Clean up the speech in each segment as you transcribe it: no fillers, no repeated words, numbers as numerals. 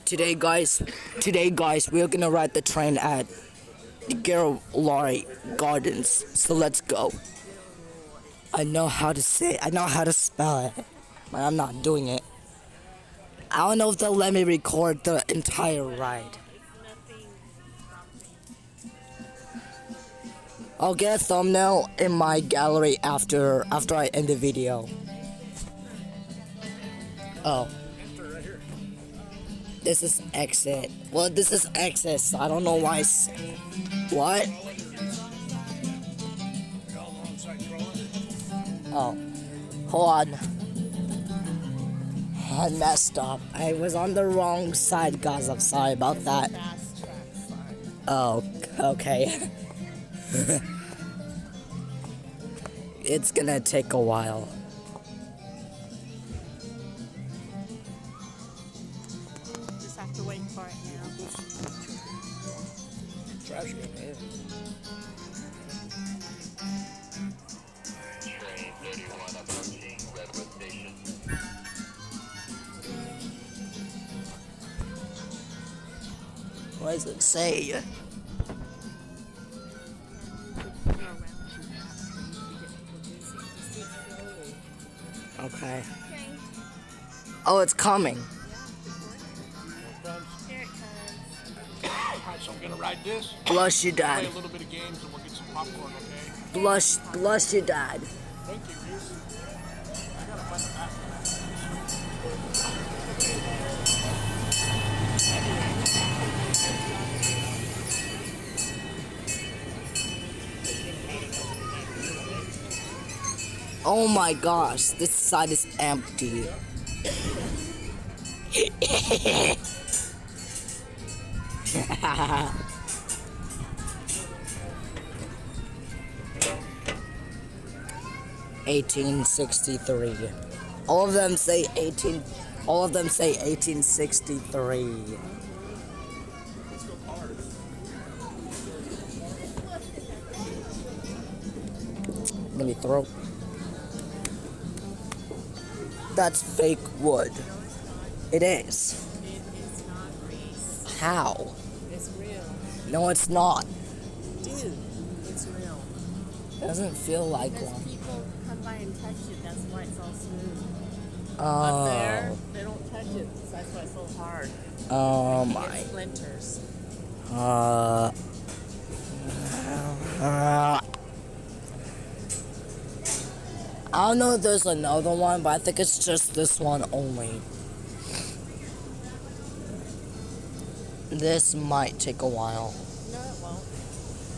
Today guys, we're gonna ride the train at the Gilroy Gardens. So let's go. I know how to spell it, but I'm not doing it. I don't know if they'll let me record the entire ride. I'll get a thumbnail in my gallery after I end the video. Oh. This is exit. Well, this is exit, so I don't know why it's... What? Oh. Hold on. I messed up. I was on the wrong side, guys. I'm sorry about that. Oh, okay. It's gonna take a while. Just have to wait for it now. Trash can here. Train 31 approaching Redwood Station. What does it say? Okay. Oh, it's coming. Here it comes. Alright, so I'm gonna ride this. Blush your Play dad. a little bit of games and we'll get some popcorn, okay? Blush your dad. Thank you, Goose. I gotta find the back. Oh my gosh, this side is empty. (1863). All of them say 1863. Let me throw. That's fake wood. It is. It is not grease. How? It's real. No, it's not. Dude, it's real. It doesn't feel like Because one. people come by and touch it, that's why it's all smooth. Up Oh. there, they don't touch it, so that's why it's so hard. Oh You my. get splinters. I don't know if there's another one, but I think it's just this one only. This might take a while. No, it won't.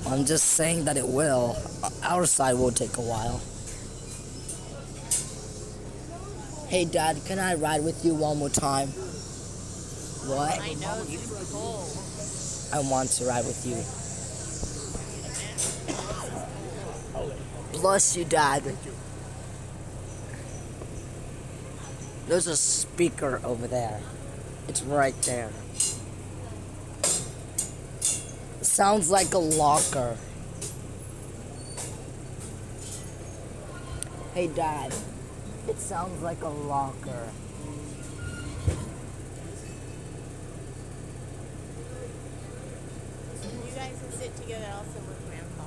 I'm just saying that it will. Our side will take a while. Hey Dad, can I ride with you one more time? What? I know it's cold. I want to ride with you. Bless you, Dad. There's a speaker over there. It's right there. It sounds like a locker. Hey Dad, it sounds like a locker. You guys can sit together also with Grandpa.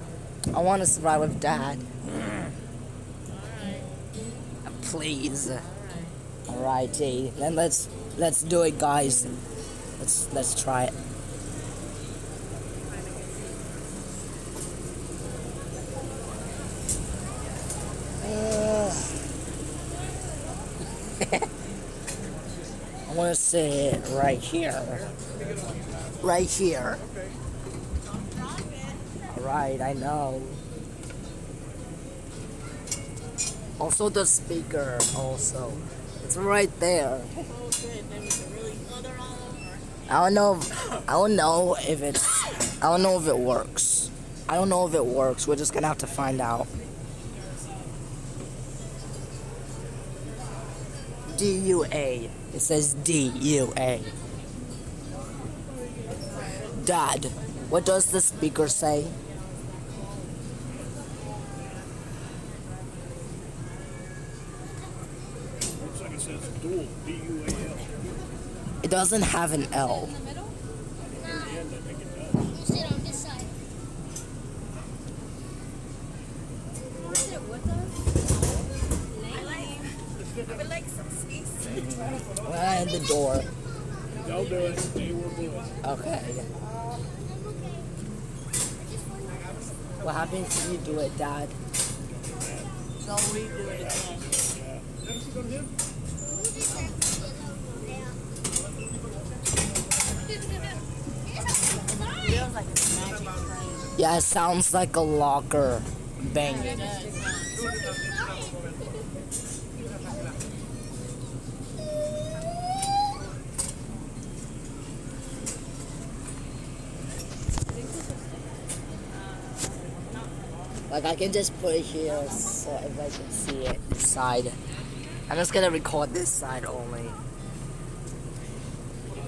I want to ride with Dad. Alright. Please. Alright. Alrighty, then let's do it, guys. Let's try it. I want to sit right here. Right here. Alright, I know. Also the speaker, also. It's right there. Oh, good. Then we can really other all over. I don't know if it works. I don't know if it works. We're just gonna have to find out. DUA. It says DUA. Dad, what does the speaker say? Looks like it says dual, D-U-A-L. It doesn't have an L. Sit on this side. I would like some space. And the door. Don't do it. They will do it. Okay. What happens if you do it, Dad? So we do it again. Feels like it's a magic train. Yeah, it sounds like a locker banging. Like I can just put it here so everybody can see it this side. I'm just gonna record this side only.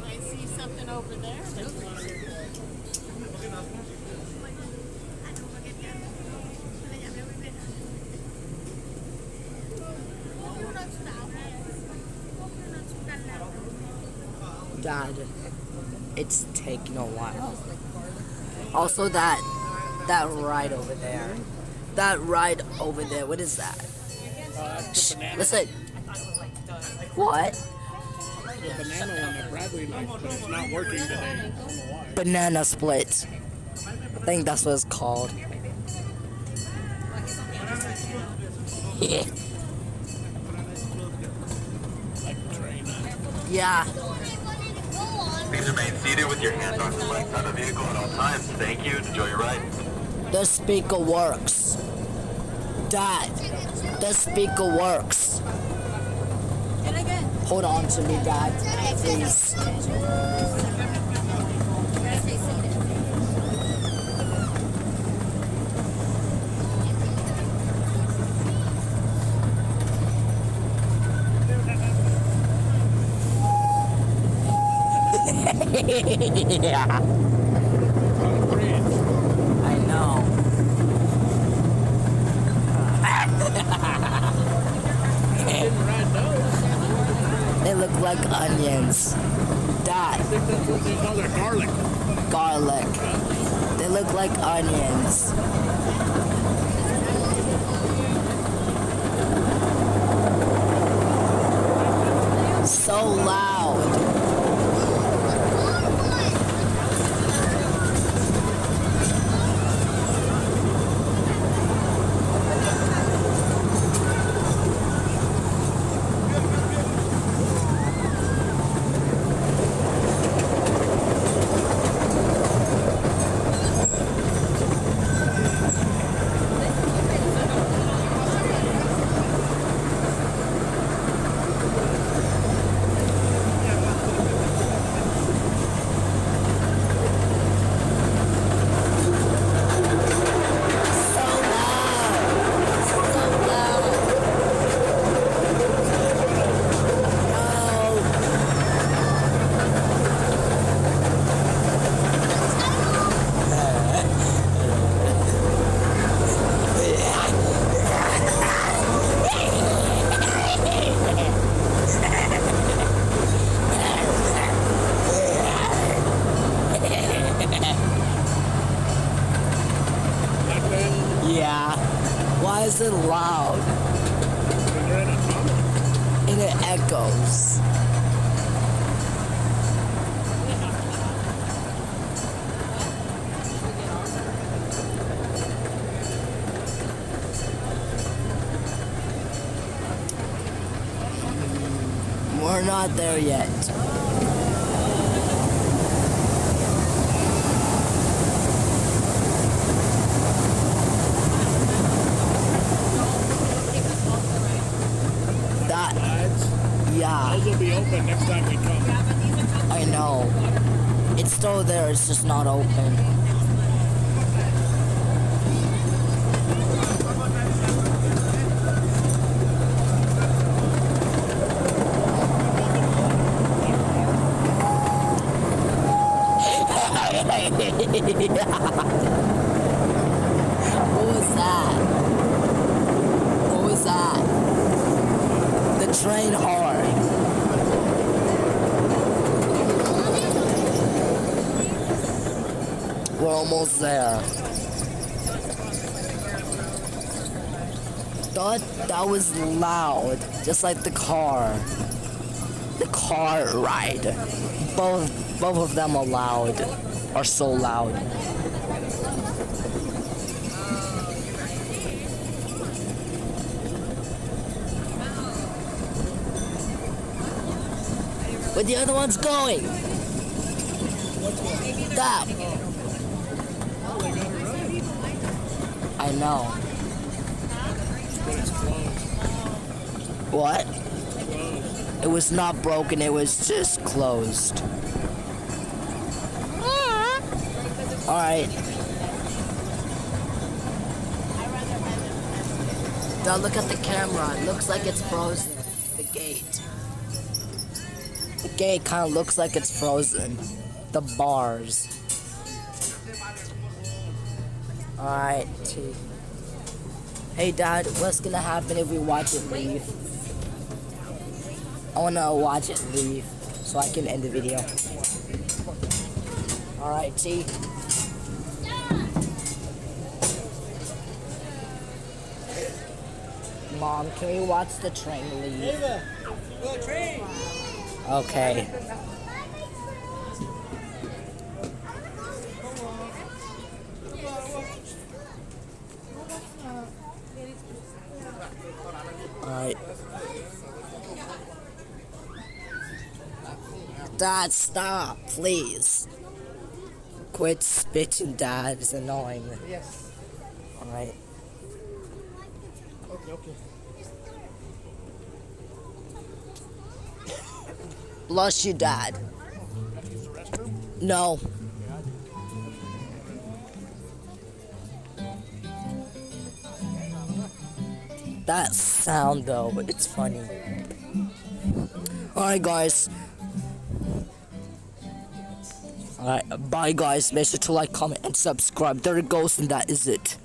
I see something over there. Dad, it's taking a while. Also that ride over there. That ride over there, what is that? That's the banana. Listen. What? The banana one that Bradley likes, but it's not working today. I don't know why. Banana split. I think that's what it's called. Yeah. Like the train. Yeah. Please remain seated with your hands on the flanks of the vehicle at all times. Thank you and enjoy your ride. The speaker works. Dad, the speaker works. And again. Hold on to me, Dad, please. Yeah, On the bridge. I know. Didn't ride those. They look like onions. Dad, I think that's what they call their garlic. garlic. They look like onions. So loud. Like that. Yeah. Why is it loud? They're in a tunnel. And it echoes. We're not there yet. That, yeah, Those will be open next time we come. I know. It's still there, it's just not open. What was that? What was that? The train horn. almost there. That was loud, just like the car. The car ride. Both of them are loud. Are so loud. Where the other one's going? That. I know. But it's closed. What? Closed. It was not broken, it was just closed. Alright. Now look at the camera. It looks like it's frozen. The gate. The gate kind of looks like it's frozen. The bars. Alright. Hey Dad, what's gonna happen if we watch it leave? I wanna watch it leave so I can end the video. Alright, T. Mom, can we watch the train leave? Okay. Alright. Dad, stop, please. Quit spitting, Dad. It's annoying. Yes. Alright. Okay. Bless you, Dad. No. That sound, though, it's funny. Alright, guys. Alright, bye, guys. Make sure to like, comment, and subscribe. There it goes, and that is it.